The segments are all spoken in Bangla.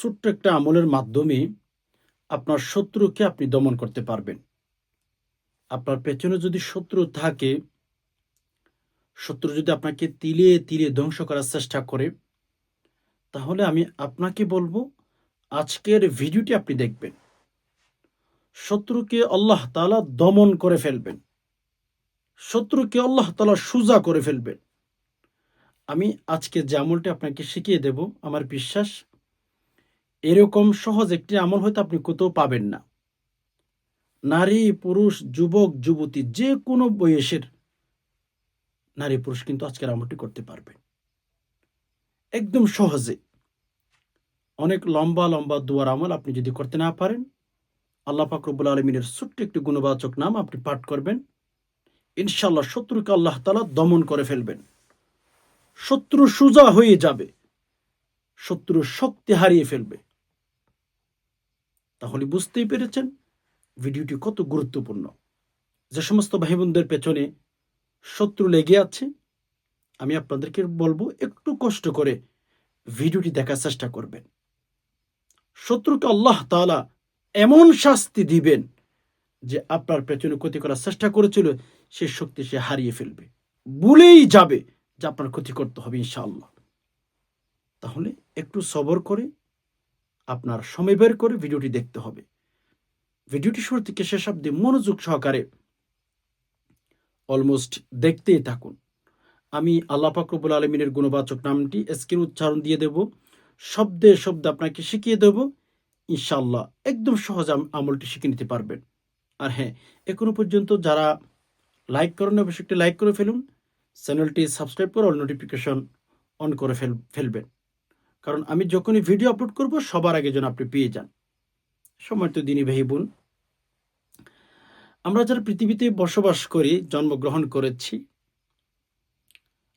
ছোট্ট একটা আমলের মাধ্যমে আপনার শত্রুকে আপনি দমন করতে পারবেন। আপনার পেছনে যদি শত্রু থাকে, শত্রু যদি আপনাকে তিলে, তিলে ধ্বংস করার চেষ্টা করে, তাহলে আমি আপনাকে বলব আজকের ভিডিওটি আপনি দেখবেন। শত্রুকে আল্লাহ তাআলা দমন করে ফেলবেন। শত্রুকে আল্লাহ তাআলা সোজা করে ফেলবেন। আমি আজকে যে আমলটি আপনাকে শিখিয়ে দেব, আমার বিশ্বাস এরকম সহজ একটি আমল হয়তো আপনি কোথাও পাবেন না। নারী, পুরুষ, যুবক, যুবতী যে কোনো বয়সের নারী পুরুষ কিন্তু আজকের আমলটি করতে পারবে একদম সহজে। অনেক লম্বা লম্বা দোয়ার আমল আপনি যদি করতে না পারেন, আল্লাহ পাক রব্বুল আলামিনের ছোট্ট একটি গুণবাচক নাম আপনি পাঠ করবেন, ইনশাআল্লাহ শত্রুকে আল্লাহ তাআলা দমন করে ফেলবেন। শত্রু সোজা হয়ে যাবে, শত্রুর শক্তি হারিয়ে ফেলবে। তাহলে বুঝতেই পেরেছেন ভিডিওটি কত গুরুত্বপূর্ণ। যে সমস্ত ভাই বোনদের পেছনে শত্রু লেগে আছে, আমি আপনাদেরকে বলবো একটু কষ্ট করে ভিডিওটি দেখার চেষ্টা করবেন। শত্রুকে আল্লাহ তাআলা এমন শাস্তি দিবেন যে আপনার পেছনে ক্ষতি করার চেষ্টা করেছিল সে শক্তি সে হারিয়ে ফেলবে, ভুলেই যাবে যে আপনার ক্ষতি করতে হবে ইনশাআল্লাহ। তাহলে একটু সবর করে আপনার সময় বের করে ভিডিওটি দেখতে হবে। ভিডিওটি শুরু থেকে শেষ অবধি মনোযোগ সহকারে অলমোস্ট দেখতেই থাকুন। আমি আল্লাহ পাক রব্বুল আলামিনের গুণবাচক নামটি স্ক্রিন উচ্চারণ দিয়ে দেব, শব্দে শব্দে আপনাকে শিখিয়ে দেব, ইনশাআল্লাহ একদম সহজ আমলটি শিখে নিতে পারবেন। আর হ্যাঁ, এখনো পর্যন্ত যারা লাইক করেন অবশ্যই একটি লাইক করে ফেলুন, চ্যানেলটি সাবস্ক্রাইব করে অল নোটিফিকেশন অন করে ফেলবেন, কারণ আমি যখনই ভিডিও আপলোড করব সবার আগে যেন আপনি পেয়ে যান। সম্মানিত দিনী ভাই বোন, আমরা যারা পৃথিবীতে বসবাস করি, জন্মগ্রহণ করেছি,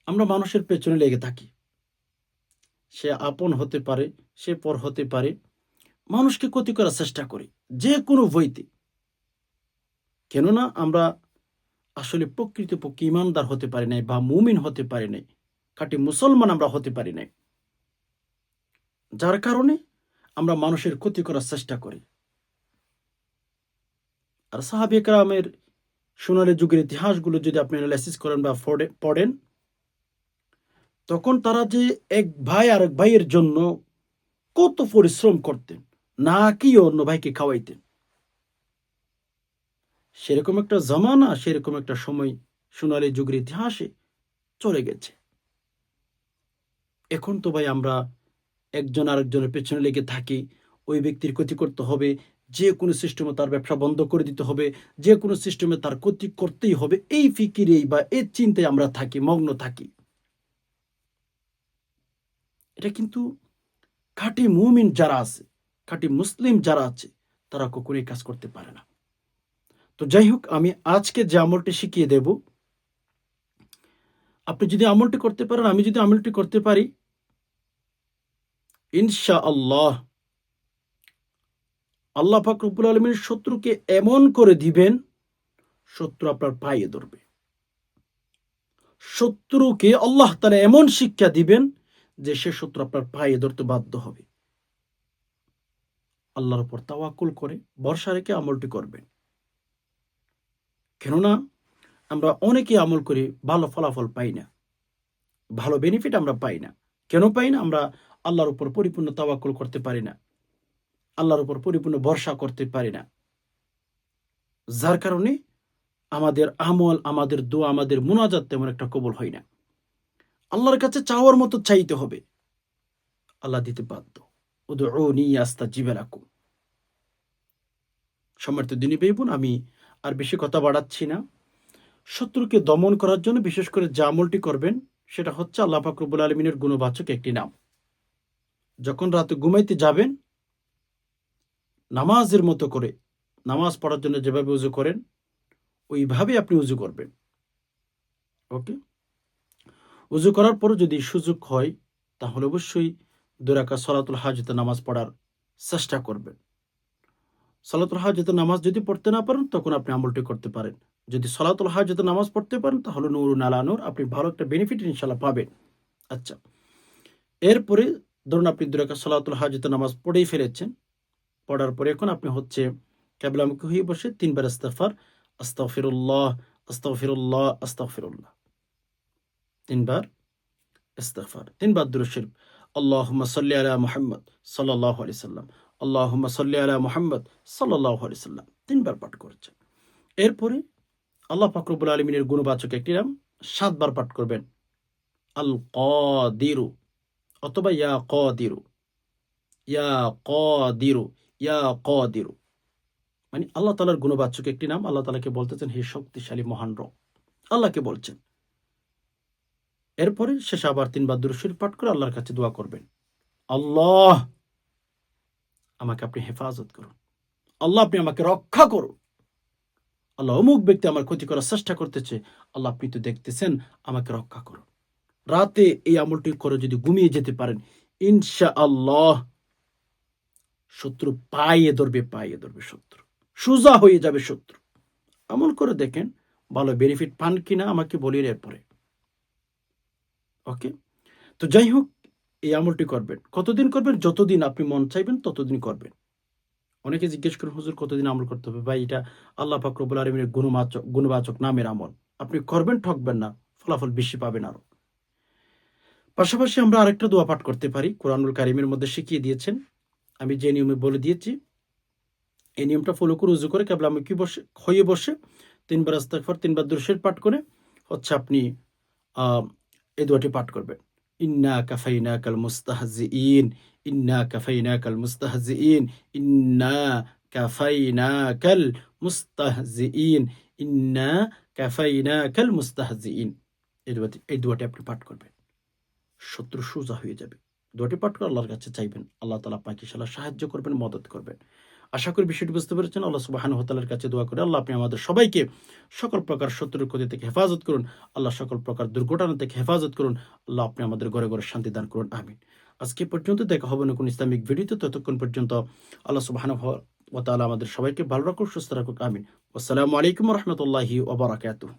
আমরা মানুষের পেছনে লেগে থাকি। সে আপন হতে পারে, সে পর হতে পারে, মানুষকে ক্ষতি করার চেষ্টা করি যে কোনো বইতে। কেননা আমরা আসলে প্রকৃতপক্ষে ইমানদার হতে পারি নাই বা মুমিন হতে পারি নাই, খাঁটি মুসলমান আমরা হতে পারি নাই, যার কারণে আমরা মানুষের ক্ষতি করার চেষ্টা করি। আর সাহাবে কেরামের সোনালী যুগের ইতিহাসগুলো যদি আপনি অ্যানালাইসিস করেন বা পড়েন, তখন তারা যে এক ভাই আরেক ভাইয়ের জন্য কত পরিশ্রম করতেন, না কি অন্য ভাইকে খাওয়াইতেন। সেরকম একটা জামানা, সেরকম একটা সময় সোনালী যুগের ইতিহাসে চলে গেছে। এখন তো ভাই আমরা একজন আরেকজনের পেছনে লেগে থাকি, ওই ব্যক্তির ক্ষতি করতে হবে, যে কোনো সিস্টেমে তার ব্যবসা বন্ধ করে দিতে হবে, যে কোনো সিস্টেমে তার ক্ষতি করতেই হবে, এই ফিকিরেই বা এই চিন্তায় আমরা থাকি, মগ্ন থাকি। এটা কিন্তু খাঁটি মুমিন যারা আছে, খাঁটি মুসলিম যারা আছে, তারা কখনোই কাজ করতে পারে না। তো যাই হোক, আমি আজকে যে আমলটি শিখিয়ে দেব, আপনি যদি আমলটি করতে পারেন, আমি যদি আমলটি করতে পারি, ইনশাআল্লাহ আল্লাহ পাক রব্বুল আলামিন শত্রুকে এমন করে দিবেন, শত্রু আপনার পায়ে ধরবে। শত্রুকে আল্লাহ তাআলা এমন শিক্ষা দিবেন যে সে শত্রু আপনার পায়ে ধরতে বাধ্য হবে। আল্লাহর উপর তাওয়াক্কুল করে ভরসা রেখে আমলটি করবেন। কেননা আমরা অনেকে আমল করি, ভালো ফলাফল পাই না, ভালো বেনিফিট আমরা পাই না। কেন পাই না? আমরা আল্লাহর উপর পরিপূর্ণ তাওয়াক্কুল করতে পারি না, আল্লাহর উপর পরিপূর্ণ ভরসা করতে পারি না, যার কারণে আমাদের আমল, আমাদের দোয়া, আমাদের মুনাজাত তেমন একটা কবুল হয় না। আল্লাহর কাছে চাওয়ার মতো চাইতে হবে, আল্লাহ দিতে বাধ্য। উদউনি আস্তাজিব লাকুম। সম্মানিত দিনী ভাই বোন, আমি আর বেশি কথা বাড়াচ্ছি না। শত্রুকে দমন করার জন্য বিশেষ করে যে আমলটি করবেন সেটা হচ্ছে আল্লাহ পাক রব্বুল আলামিনের গুণবাচক একটি নাম। যখন রাতে ঘুমাইতে যাবেন, নামাজের মতো করে, নামাজ পড়ার জন্য যেভাবে উজু করেন ওইভাবে আপনি উজু করবেন। ওকে, উজু করার পর যদি সুযোগ হয় তাহলে অবশ্যই 2 রাকাত সালাতুল হাজতে নামাজ পড়ার চেষ্টা করবেন। সালাতুল হাজতে নামাজ যদি পড়তে না পারেন তখন আপনি আমলটি করতে পারেন। যদি সালাতুল হাজতে নামাজ পড়তে পারেন তাহলে নূরুন আলা নূর, আপনি ভালো একটা বেনিফিট ইনশাআল্লাহ পাবেন। আচ্ছা, এরপরে ধরুন আপনি 2 রাকাত সালাতুল হাজতের নামাজ পড়েই ফেলেছেন। পড়ার পরে এখন আপনি হচ্ছে কিবলামুখী হয়ে বসে 3 বার ইস্তিগফার, আস্তাগফিরুল্লাহ, আস্তাগফিরুল্লাহ, আস্তাগফিরুল্লাহ। 3 বার ইস্তিগফার, 3 বার দুরূদ শরীফ। আল্লাহুম্মা সাল্লি আলা মুহাম্মদ সাল্লাল্লাহু আলাইহি সাল্লাম। আল্লাহুম্মা সাল্লি আলা মুহাম্মদ সাল্লাল্লাহু আলাইহি সাল্লাম। 3 বার পাঠ করেছেন। এরপরে আল্লাহ পাক রব্বুল আলামিনের গুণবাচক একটি নাম 7 বার পাঠ করবেন। আল কাদিরু অথবা ইয়া কাদিরু, ইয়া কাদিরু, ইয়া কাদিরু। মানে আল্লাহ তাআলার গুণবাচক একটি নাম। আল্লাহ তাআলাকে বলতেছেন হে শক্তিশালী মহান রব। আল্লাহকে বলছেন। এরপরে শেষে আবার 3 বার দুরূদ শরীফ পাঠ করে আল্লাহর কাছে দোয়া করবেন। আল্লাহ আমাকে আপনি হেফাজত করুন। আল্লাহ আপনি আমাকে রক্ষা করুন। আল্লাহ অমুক ব্যক্তি আমার ক্ষতি করার চেষ্টা করতেছে। আল্লাহ আপনি তো দেখতেছেন, আমাকে রক্ষা করুন। রাতে এই আমলটি করে যদি ঘুমিয়ে যেতে পারেন, ইনশাআল্লাহ শত্রু পায়ে ধরবে শত্রু। সোজা হয়ে যাবে শত্রু। আমল করে দেখেন, ভালো বেনিফিট পান কিনা আমাকে বলিয়ে এরপরে। ওকে? তো যাই হোক, এই আমলটি করবেন। কতদিন করবেন? যতদিন আপনি মন চাইবেন ততদিন করবেন। অনেকে জিজ্ঞেস করেন, হুজুর কতদিন আমল করতে হবে? ভাই, এটা আল্লাহ পাক রব্বুল আলামিনের গুণবাচক নামের আমল। আপনি করবেন, ঠকবেন না, ফলাফল বেশি পাবেন আরো। পাশাপাশি আমরা আরেকটা দোয়া পাঠ করতে পারি, কোরআনুল কারীমের মধ্যে শিখিয়ে দিয়েছেন। আমি যে নিয়মে বলে দিয়েছি, এই নিয়মটা ফলো করে উযু করে কিবলামুখী হয়ে বসে 3 বার ইস্তিগফার, 3 বার দুরূদ শরীফ পাঠ করে হচ্ছে আপনি আ এই দোয়াটি পাঠ করবেন। ইন্না কাফাইনাকাল মুস্তাহজিঈন, ইন্না কাফাইনাকাল মুস্তাহজিঈন, ইন্না কাফাইনাকাল মুস্তাহজিঈন, ইন্না কাফাইনাকাল মুস্তাহজিঈন। এই দোয়াটি আপনি পাঠ করবেন। শত্রু সোজা হয়ে যাবে। দোয়াটি পাঠ করে আল্লাহর কাছে চাইবেন। আল্লাহ তাআলা আপনাকে ইনশাআল্লাহ সাহায্য করবেন, মদদ করবেন। আশা করি বিষয়টি বুঝতে পেরেছেন। আল্লাহ সুবহানাহু ওয়া তাআলার কাছে দোয়া করি, আল্লাহ আপনি আমাদের সবাইকে সকল প্রকার শত্রুর ক্ষতি থেকে হেফাজত করুন। আল্লাহ সকল প্রকার দুর্ঘটনা থেকে হেফাজত করুন। আল্লাহ আপনি আমাদের ঘরে ঘরে শান্তি দান করুন। আমিন। আজকে পর্যন্ত দেখা হবে না কোন ইসলামিক ভিডিওতে। ততক্ষণ পর্যন্ত আল্লাহ সুবহানাহু ওয়া তাআলা আমাদের সবাইকে ভালো রাখুন, সুস্থ রাখুন। আমিন। আসসালামু আলাইকুম ওয়া রাহমাতুল্লাহি ওয়া বারাকাতুহু।